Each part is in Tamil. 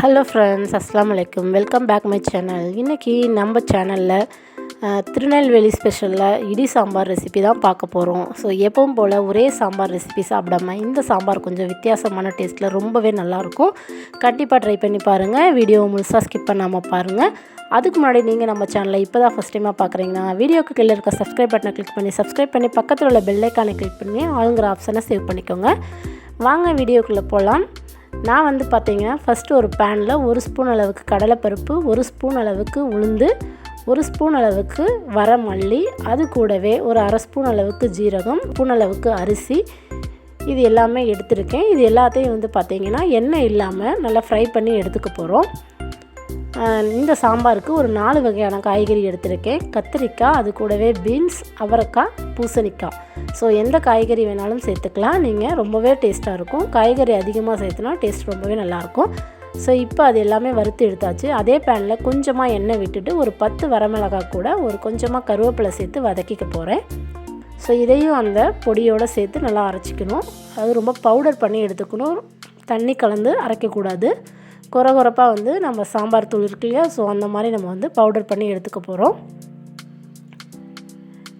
ஹலோ ஃப்ரெண்ட்ஸ், அஸ்ஸலாமு அலைக்கும். Welcome back my channel. இன்றைக்கி நம்ம சேனலில் திருநெல்வேலி ஸ்பெஷலில் இடி சாம்பார் ரெசிபி தான் பார்க்க போகிறோம். ஸோ எப்பவும் போல் ஒரே சாம்பார் ரெசிபி சாப்பிடாம இந்த சாம்பார் கொஞ்சம் வித்தியாசமான டேஸ்ட்டில் ரொம்பவே நல்லாயிருக்கும். கண்டிப்பாக ட்ரை பண்ணி பாருங்கள். வீடியோவை முழுசாக ஸ்கிப் பண்ணாமல் பாருங்கள். அதுக்கு முன்னாடி நீங்கள் நம்ம சேனலை இப்போ தான் ஃபஸ்ட் டைமாக பார்க்குறீங்கன்னா வீடியோக்கு கீழே இருக்க சப்ஸ்கிரைப் பட்டனை கிளிக் பண்ணி சப்ஸ்கிரைப் பண்ணி பக்கத்தில் உள்ள பெல் ஐக்கானை கிளிக் பண்ணி ஆளுங்கிற ஆப்ஷனை சேவ் பண்ணிக்கோங்க. வாங்க வீடியோக்குள்ளே போகலாம். நான் வந்து பார்த்தீங்கன்னா ஃபஸ்ட்டு ஒரு பேனில் 1 ஸ்பூன் அளவுக்கு கடலைப்பருப்பு, 1 ஸ்பூன் அளவுக்கு உளுந்து, 1 ஸ்பூன் அளவுக்கு வரமல்லி, அது கூடவே ஒரு அரை ஸ்பூன் அளவுக்கு ஜீரகம், ஸ்பூன் அளவுக்கு அரிசி, இது எல்லாமே எடுத்துருக்கேன். இது எல்லாத்தையும் வந்து பார்த்திங்கன்னா எண்ணெய் இல்லாமல் நல்லா ஃப்ரை பண்ணி எடுத்துக்க போகிறோம். இந்த சாம்பாருக்கு ஒரு 4 வகையான காய்கறி எடுத்திருக்கேன். கத்திரிக்காய், அது கூடவே பீன்ஸ், அவரைக்காய், பூசணிக்காய். ஸோ எந்த காய்கறி வேணாலும் சேர்த்துக்கலாம். நீங்கள் ரொம்பவே டேஸ்ட்டாக இருக்கும். காய்கறி அதிகமாக சேர்த்துனா டேஸ்ட் ரொம்பவே நல்லாயிருக்கும். ஸோ இப்போ அது எல்லாமே வறுத்து எடுத்தாச்சு. அதே பேனில் கொஞ்சமாக எண்ணெய் விட்டுட்டு ஒரு 10 வரமிளகாய் கூட ஒரு கொஞ்சமாக கருவேப்பிலை சேர்த்து வதக்கிக்க போகிறேன். ஸோ இதையும் அந்த பொடியோடு சேர்த்து நல்லா அரைச்சிக்கணும். அது ரொம்ப பவுடர் பண்ணி எடுத்துக்கணும். தண்ணி கலந்து அரைக்கக்கூடாது. கொரகொரப்பாக வந்து நம்ம சாம்பார் தூள் இருக்கு இல்லையா, ஸோ அந்த மாதிரி நம்ம வந்து பவுடர் பண்ணி எடுத்துக்க போகிறோம்.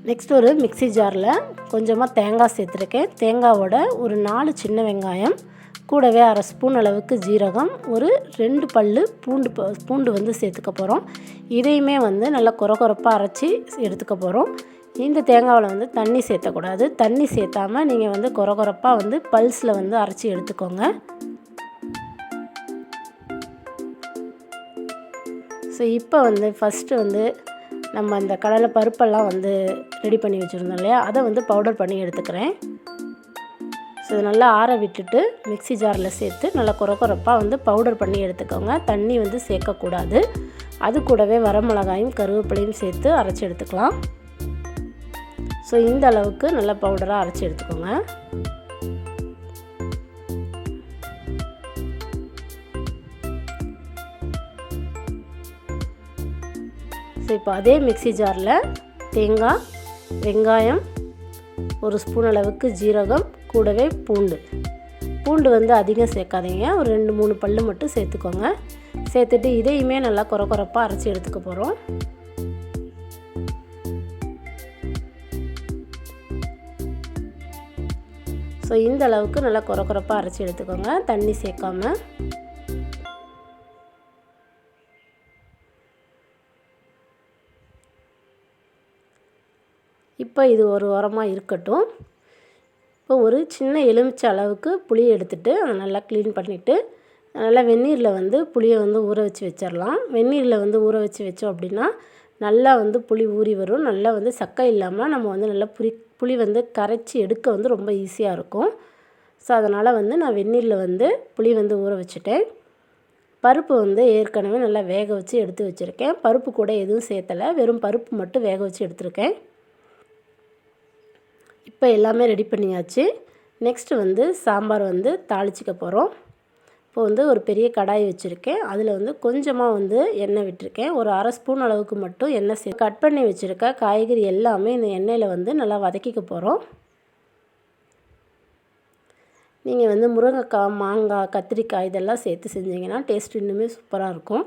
நெக்ஸ்ட் ஒரு மிக்ஸி ஜாரில் கொஞ்சமாக தேங்காய் சேர்த்துருக்கேன். தேங்காவோட ஒரு 4 சின்ன வெங்காயம், கூடவே அரை ஸ்பூன் அளவுக்கு ஜீரகம், ஒரு 2 பல்லு பூண்டு வந்து சேர்த்துக்க போகிறோம். இதையுமே வந்து நல்லா கொரகொரப்பாக அரைச்சி எடுத்துக்க போகிறோம். இந்த தேங்காவில் வந்து தண்ணி சேர்த்தக்கூடாது. தண்ணி சேர்த்தாமல் நீங்கள் வந்து கொரகொரப்பாக வந்து பல்ஸில் வந்து அரைச்சி எடுத்துக்கோங்க. ஸோ இப்போ வந்து ஃபஸ்ட்டு வந்து நம்ம அந்த கடலை பருப்பெல்லாம் வந்து ரெடி பண்ணி வச்சுருந்தோம் இல்லையா, அதை வந்து பவுடர் பண்ணி எடுத்துக்கிறேன். ஸோ இது நல்லா ஆற விட்டுட்டு மிக்ஸி ஜாரில் சேர்த்து நல்லா கொரகொரப்பாக வந்து பவுடர் பண்ணி எடுத்துக்கோங்க. தண்ணி வந்து சேர்க்கக்கூடாது. அது கூடவே வரமிளகாயும் கருவேப்பிலையும் சேர்த்து அரைச்சி எடுத்துக்கலாம். ஸோ இந்த அளவுக்கு நல்லா பவுடராக அரைச்சி எடுத்துக்கோங்க. ஸோ இப்போ அதே மிக்ஸி ஜாரில் தேங்காய், வெங்காயம், ஒரு ஸ்பூன் அளவுக்கு ஜீரகம், கூடவே பூண்டு வந்து அதிகம் சேர்க்காதீங்க. ஒரு 2-3 பல்லு மட்டும் சேர்த்துக்கோங்க. சேர்த்துட்டு இதையுமே நல்லா கொரகொரப்பாக அரைச்சி எடுத்துக்க போகிறோம். ஸோ இந்த அளவுக்கு நல்லா கொரகொரப்பாக அரைச்சி எடுத்துக்கோங்க, தண்ணி சேர்க்காம. இப்போ இது ஒரு ஓரமாக இருக்கட்டும். இப்போ ஒரு சின்ன எலுமிச்சை அளவுக்கு புளி எடுத்துகிட்டு அதை நல்லா க்ளீன் பண்ணிவிட்டு நல்லா வெந்நீரில் வந்து புளியை வந்து ஊற வச்சு வச்சிடலாம். வெந்நீரில் வந்து ஊற வச்சு வச்சோம் அப்படின்னா நல்லா வந்து புளி ஊறி வரும். நல்லா வந்து சக்கை இல்லாமல் நம்ம வந்து நல்லா புளி வந்து கரைச்சி எடுக்க வந்து ரொம்ப ஈஸியாக இருக்கும். ஸோ அதனால் வந்து நான் வெந்நீரில் வந்து புளி வந்து ஊற வச்சுட்டேன். பருப்பு வந்து ஏற்கனவே நல்லா வேக வச்சு எடுத்து வச்சுருக்கேன். பருப்பு கூட எதுவும் சேர்த்தலை, வெறும் பருப்பு மட்டும் வேக வச்சு எடுத்துருக்கேன். இப்போ எல்லாமே ரெடி பண்ணியாச்சு. நெக்ஸ்ட்டு வந்து சாம்பார் வந்து தாளிச்சிக்க போகிறோம். இப்போ வந்து ஒரு பெரிய கடாய் வச்சுருக்கேன். அதில் வந்து கொஞ்சமாக வந்து எண்ணெய் விட்டுருக்கேன். ஒரு அரை ஸ்பூன் அளவுக்கு மட்டும் எண்ணெய் கட் பண்ணி வச்சுருக்க காய்கறி எல்லாமே இந்த எண்ணெயில் வந்து நல்லா வதக்கிக்க போகிறோம். நீங்கள் வந்து முருங்கைக்காய், மாங்காய், கத்திரிக்காய் இதெல்லாம் சேர்த்து செஞ்சிங்கன்னா டேஸ்ட் இன்னுமே சூப்பராக இருக்கும்.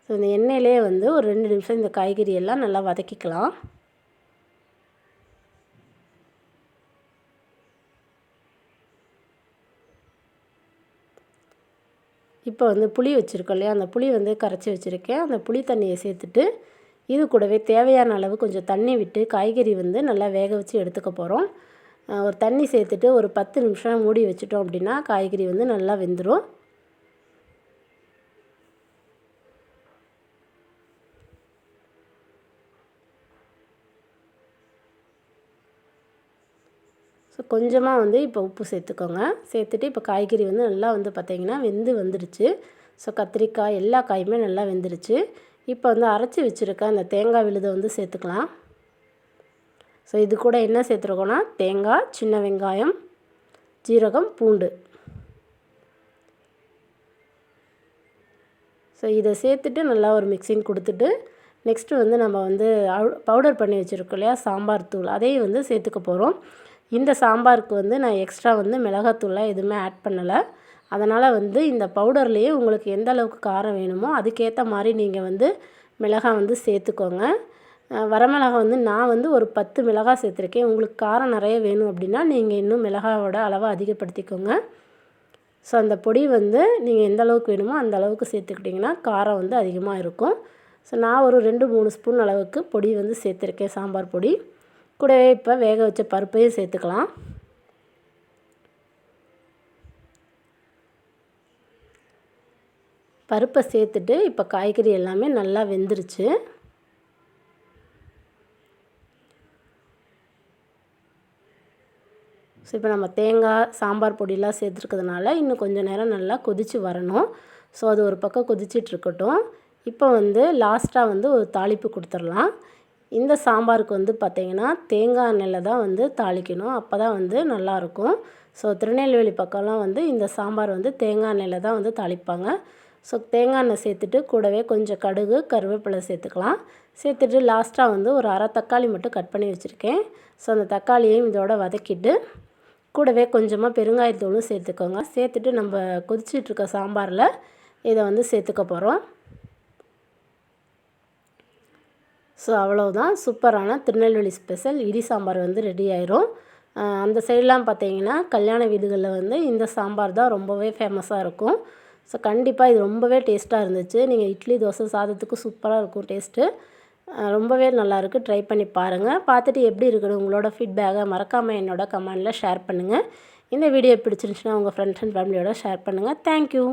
ஸோ இந்த எண்ணெயிலே வந்து ஒரு 2 நிமிஷம் இந்த காய்கறி எல்லாம் நல்லா வதக்கிக்கலாம். இப்போ வந்து புளி வச்சுருக்கோம் இல்லையா, அந்த புளி வந்து கரைச்சி வச்சுருக்கேன். அந்த புளி தண்ணியை சேர்த்துட்டு இது கூடவே தேவையான அளவு கொஞ்சம் தண்ணி விட்டு காய்கறி வந்து நல்லா வேக வச்சு எடுத்துக்க போகிறோம். ஒரு தண்ணி சேர்த்துட்டு ஒரு 10 நிமிஷம் மூடி வச்சுட்டோம் அப்படின்னா காய்கறி வந்து நல்லா வெந்துடும். ஸோ கொஞ்சமாக வந்து இப்போ உப்பு சேர்த்துக்கோங்க. சேர்த்துட்டு இப்போ காய்கறி வந்து நல்லா வந்து பார்த்திங்கன்னா வந்துடுச்சு. ஸோ கத்திரிக்காய் எல்லா காயுமே நல்லா வெந்துருச்சு. இப்போ வந்து அரைச்சி வச்சுருக்க அந்த தேங்காய் விழுதை வந்து சேர்த்துக்கலாம். ஸோ இது கூட என்ன சேர்த்துருக்கோன்னா தேங்காய், சின்ன வெங்காயம், ஜீரகம், பூண்டு. ஸோ இதை சேர்த்துட்டு நல்லா ஒரு மிக்சிங் கொடுத்துட்டு நெக்ஸ்ட்டு வந்து நம்ம வந்து பவுடர் பண்ணி வச்சுருக்கோம் இல்லையா சாம்பார் தூள், அதையும் வந்து சேர்த்துக்க போகிறோம். இந்த சாம்பாருக்கு வந்து நான் எக்ஸ்ட்ரா வந்து மிளகாத்தூள்லாம் எதுவுமே ஆட் பண்ணலை. அதனால் வந்து இந்த பவுடர்லேயே உங்களுக்கு எந்த அளவுக்கு காரம் வேணுமோ அதுக்கேற்ற மாதிரி நீங்கள் வந்து மிளகாய் வந்து சேர்த்துக்கோங்க. வரமிளகா வந்து நான் வந்து ஒரு 10 மிளகாய் சேர்த்துருக்கேன். உங்களுக்கு காரம் நிறைய வேணும் அப்படின்னா நீங்கள் இன்னும் மிளகாயோட அளவை அதிகப்படுத்திக்கோங்க. ஸோ அந்த பொடி வந்து நீங்கள் எந்த அளவுக்கு வேணுமோ அந்த அளவுக்கு சேர்த்துக்கிட்டிங்கன்னா காரம் வந்து அதிகமாக இருக்கும். ஸோ நான் ஒரு 2-3 ஸ்பூன் அளவுக்கு பொடி வந்து சேர்த்துருக்கேன், சாம்பார் பொடி. கூடவே இப்போ வேக வச்ச பருப்பையும் சேர்த்துக்கலாம். பருப்பை சேர்த்துட்டு இப்போ காய்கறி எல்லாமே நல்லா வெந்துருச்சு. ஸோ இப்போ நம்ம தேங்காய் சாம்பார் பொடியெலாம் சேர்த்துருக்கிறதுனால இன்னும் கொஞ்சம் நேரம் நல்லா கொதித்து வரணும். ஸோ அது ஒரு பக்கம் கொதிச்சிட்ருக்கட்டும். இப்போ வந்து லாஸ்ட்டாக வந்து ஒரு தாளிப்பு கொடுத்துடலாம். இந்த சாம்பாருக்கு வந்து பார்த்திங்கன்னா தேங்காய் எண்ணெயில் தான் வந்து தாளிக்கணும். அப்போ தான் வந்து நல்லாயிருக்கும். ஸோ திருநெல்வேலி பக்கம்லாம் வந்து இந்த சாம்பார் வந்து தேங்காய் எண்ணெயில் தான் வந்து தாளிப்பாங்க. ஸோ தேங்காய் எண்ணெய் சேர்த்துட்டு கூடவே கொஞ்சம் கடுகு, கருவேப்பிலை சேர்த்துக்கலாம். சேர்த்துட்டு லாஸ்ட்டாக வந்து ஒரு அரை தக்காளி மட்டும் கட் பண்ணி வச்சுருக்கேன். ஸோ அந்த தக்காளியையும் இதோட வதக்கிட்டு கூடவே கொஞ்சமாக பெருங்காயத்தூளும் சேர்த்துக்கோங்க. சேர்த்துட்டு நம்ம கொதிச்சிட்ருக்க சாம்பாரில் இதை வந்து சேர்த்துக்க போகிறோம். ஸோ அவ்வளோதான், சூப்பரான திருநெல்வேலி ஸ்பெஷல் இடி சாம்பார் வந்து ரெடி ஆயிரும். அந்த சைட்லாம் பார்த்தீங்கன்னா கல்யாண வீடுகளில் வந்து இந்த சாம்பார் தான் ரொம்பவே ஃபேமஸாக இருக்கும். ஸோ கண்டிப்பாக இது ரொம்பவே டேஸ்ட்டாக இருந்துச்சு. நீங்கள் இட்லி, தோசை, சாதத்துக்கு சூப்பராக இருக்கும் டேஸ்ட்டு. ரொம்பவே நல்லாயிருக்கு. ட்ரை பண்ணி பாருங்கள். பார்த்துட்டு எப்படி இருக்குன்னு உங்களோட ஃபீட்பேக்கை மறக்காமல் என்னோட கமெண்டில் ஷேர் பண்ணுங்கள். இந்த வீடியோ பிடிச்சிருந்துச்சுன்னா உங்கள் ஃப்ரெண்ட்ஸ் அண்ட் ஃபேமிலியோட ஷேர் பண்ணுங்கள். தேங்க்யூ.